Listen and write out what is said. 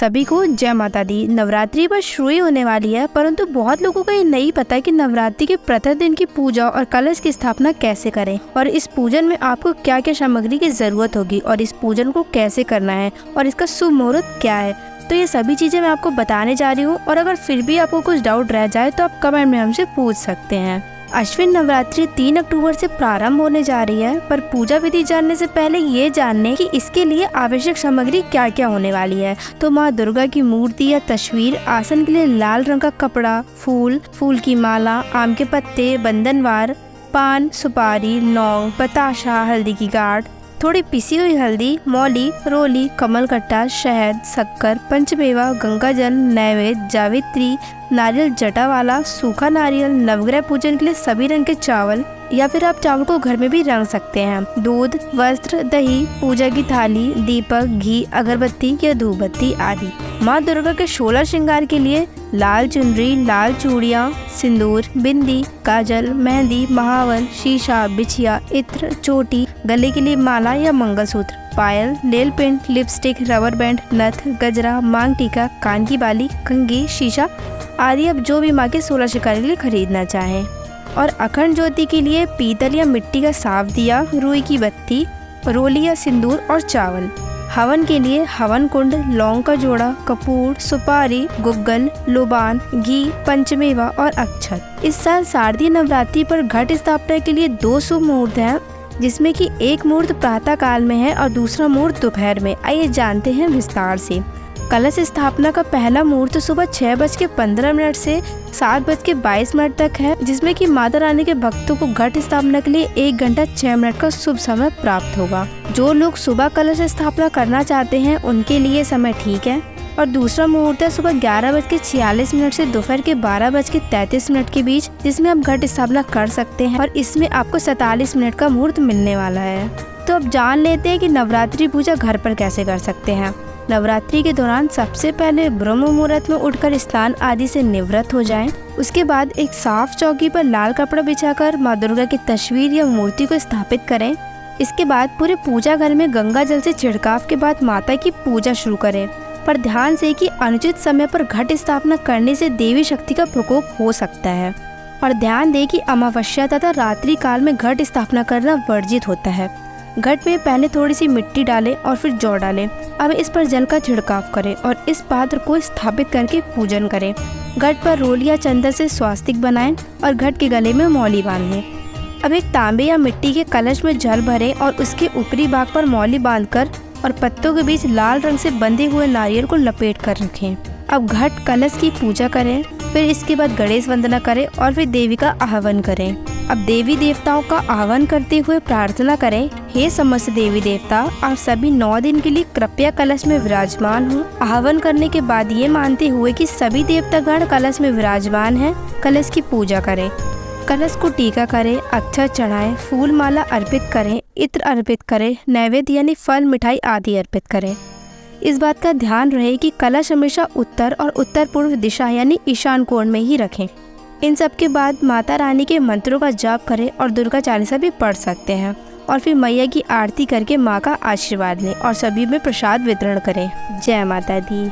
सभी को जय माता दी। नवरात्रि बस शुरू ही होने वाली है, परंतु बहुत लोगों को ये नहीं पता कि नवरात्रि के प्रथम दिन की पूजा और कलश की स्थापना कैसे करें और इस पूजन में आपको क्या क्या सामग्री की जरूरत होगी और इस पूजन को कैसे करना है और इसका शुभ मुहूर्त क्या है। तो ये सभी चीजें मैं आपको बताने जा रही हूँ और अगर फिर भी आपको कुछ डाउट रह जाए तो आप कमेंट में हमसे पूछ सकते हैं। अश्विन नवरात्रि 3 अक्टूबर से प्रारंभ होने जा रही है, पर पूजा विधि जानने से पहले ये जानने कि इसके लिए आवश्यक सामग्री क्या क्या होने वाली है। तो माँ दुर्गा की मूर्ति या तस्वीर, आसन के लिए लाल रंग का कपड़ा, फूल की माला, आम के पत्ते, बंधनवार, पान, सुपारी, लौंग, बताशा, हल्दी की गांठ, थोड़ी पिसी हुई हल्दी, मौली, रोली, कमल कट्टा, शहद, शक्कर, पंचमेवा, गंगाजल, नैवेद्य, जावित्री, नारियल जटा वाला, सूखा नारियल, नवग्रह पूजन के लिए सभी रंग के चावल या फिर आप चावल को घर में भी रंग सकते हैं, दूध, वस्त्र, दही, पूजा की थाली, दीपक, घी, अगरबत्ती या धूपबत्ती आदि। माँ दुर्गा के 16 श्रृंगार के लिए लाल चुनरी, लाल चूड़ियाँ, सिंदूर, बिंदी, काजल, मेहंदी, महावर, शीशा, बिछिया, इत्र, चोटी, गले के लिए माला या मंगलसूत्र, पायल, nail paint, lipstick, rubber band, नथ, गजरा, मांग टीका, कान की बाली, कंघी, शीशा आदि अब जो भी माँ के 16 श्रृंगार के लिए खरीदना चाहें। और अखंड ज्योति के लिए पीतल या मिट्टी का साफ दिया, रुई की बत्ती, रोली या सिंदूर और चावल। हवन के लिए हवन कुंड, लौंग का जोड़ा, कपूर, सुपारी, गुग्गल, लोबान, घी, पंचमेवा और अक्षत। इस साल शारदीय नवरात्रि पर घट स्थापना के लिए 2 शुभ मुहूर्त हैं, जिसमें कि एक मुहूर्त प्रातः काल में है और दूसरा मुहूर्त दोपहर में। आइए जानते हैं विस्तार से। कलश स्थापना का पहला मुहूर्त सुबह 6:15 से 7:22 तक है, जिसमें कि माता रानी के भक्तों को घट स्थापना के लिए 1 घंटा 6 मिनट का शुभ समय प्राप्त होगा। जो लोग सुबह कलश स्थापना करना चाहते हैं उनके लिए समय ठीक है। और दूसरा मुहूर्त है सुबह 11:46 से दोपहर के 12:33 के बीच, जिसमें आप घट स्थापना कर सकते हैं और इसमें आपको 47 मिनट का मुहूर्त मिलने वाला है। तो अब जान लेते हैं कि नवरात्रि पूजा घर पर कैसे कर सकते हैं। नवरात्रि के दौरान सबसे पहले ब्रह्म मुहूर्त में उठकर स्नान आदि से निवृत्त हो जाएं। उसके बाद एक साफ चौकी पर लाल कपड़ा बिछाकर माँ दुर्गा की तस्वीर या मूर्ति को स्थापित करें। इसके बाद पूरे पूजा घर में गंगा जल से छिड़काव के बाद माता की पूजा शुरू करें, पर ध्यान से कि अनुचित समय पर घट स्थापना करने से देवी शक्ति का प्रकोप हो सकता है। और ध्यान दें कि अमावस्या तथा रात्रि काल में घट स्थापना करना वर्जित होता है। घट में पहले थोड़ी सी मिट्टी डालें और फिर जौ डालें। अब इस पर जल का छिड़काव करें और इस पात्र को स्थापित करके पूजन करें। घट पर रोल या चंदन से स्वास्तिक बनाएं और घट के गले में मौली बांध लें। अब एक तांबे या मिट्टी के कलश में जल भरें और उसके ऊपरी भाग पर मौली बांधकर और पत्तों के बीच लाल रंग से बंधे हुए नारियल को लपेट कर रखें। अब घट कलश की पूजा करें, फिर इसके बाद गणेश वंदना करें और फिर देवी का आह्वान करें। अब देवी देवताओं का आह्वान करते हुए प्रार्थना करें, हे समस्त देवी देवता, आप सभी 9 दिन के लिए कृपया कलश में विराजमान हो। आह्वान करने के बाद ये मानते हुए कि सभी देवतागण कलश में विराजमान हैं, कलश की पूजा करें। कलश को टीका करें, अक्षत चढ़ाएं, फूल माला अर्पित करें, इत्र अर्पित करें, नैवेद्य यानी फल मिठाई आदि अर्पित करें। इस बात का ध्यान रहे कि कलश हमेशा उत्तर और उत्तर पूर्व दिशा यानी ईशान कोण में ही रखें। इन सब के बाद माता रानी के मंत्रों का जाप करें और दुर्गा चालीसा भी पढ़ सकते हैं और फिर मैया की आरती करके माँ का आशीर्वाद लें और सभी में प्रसाद वितरण करें। जय माता दी।